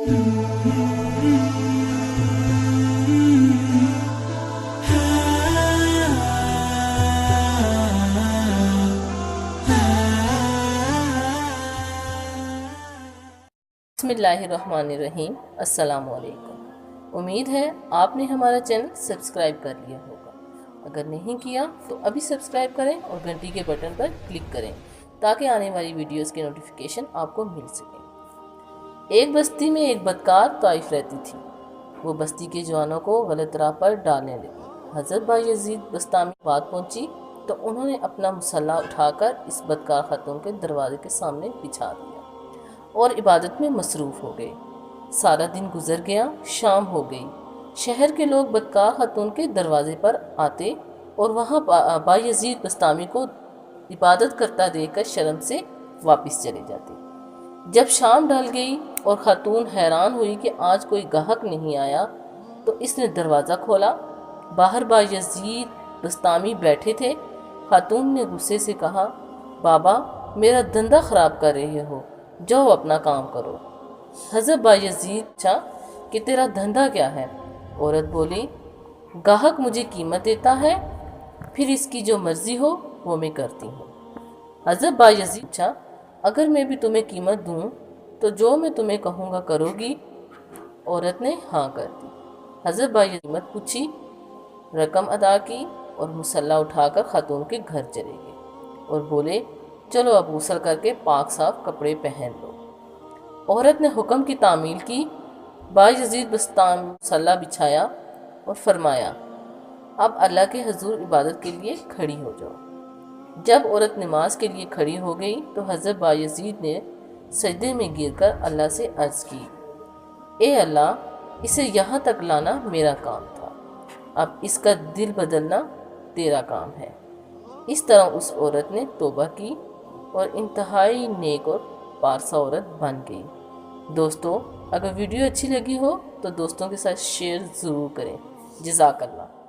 बिस्मिल्लाहिर्रहमानिर्रहीम। अस्सलाम वालेकुम। उम्मीद है आपने हमारा चैनल सब्सक्राइब कर लिया होगा। अगर नहीं किया तो अभी सब्सक्राइब करें और घंटी के बटन पर क्लिक करें ताकि आने वाली वीडियोस के नोटिफिकेशन आपको मिल सके। एक बस्ती में एक बदकार ताइफ रहती थी। वो बस्ती के जवानों को गलत राह पर डालने लगी। हज़रत बायज़ीद बस्तामी बात पहुंची तो उन्होंने अपना मुसल्ला उठाकर इस बदकार खातून के दरवाजे के सामने बिछा दिया और इबादत में मसरूफ़ हो गए। सारा दिन गुजर गया, शाम हो गई। शहर के लोग बदकार खातून के दरवाजे पर आते और वहाँ बायज़ीद बस्तामी को इबादत करता देखकर शर्म से वापस चले जाते। जब शाम ढल गई और खातून हैरान हुई कि आज कोई गाहक नहीं आया तो इसने दरवाज़ा खोला। बाहर बायज़ीद बस्तामी बैठे थे। खातून ने गुस्से से कहा, बाबा मेरा धंधा ख़राब कर रहे हो, जाओ अपना काम करो। हज़रत बायज़ीद पूछा कि तेरा धंधा क्या है? औरत बोली, गाहक मुझे कीमत देता है, फिर इसकी जो मर्ज़ी हो वो मैं करती हूँ। हज़रत बायज़ीद पूछा, अगर मैं भी तुम्हें कीमत दूँ तो जो मैं तुम्हें कहूँगा करोगी? औरत ने हाँ कर दी। हज़रत बायज़ीद कीमत पूछी, रकम अदा की और मुसल्ला उठाकर खातून के घर चले गए और बोले, चलो अब गुस्ल करके पाक साफ कपड़े पहन लो। औरत ने हुक्म की तामील की। बायज़ीद बस्तामी मुसल्ला बिछाया और फरमाया, अब अल्लाह के हुजूर इबादत के लिए खड़ी हो जाओ। जब औरत नमाज के लिए खड़ी हो गई तो हज़रत बायज़ीद ने सजदे में गिरकर अल्लाह से अर्ज़ की, ए अल्लाह, इसे यहाँ तक लाना मेरा काम था, अब इसका दिल बदलना तेरा काम है। इस तरह उस औरत ने तौबा की और इंतहाई नेक और पारसा औरत बन गई। दोस्तों, अगर वीडियो अच्छी लगी हो तो दोस्तों के साथ शेयर ज़रूर करें। जज़ाकल्लाह।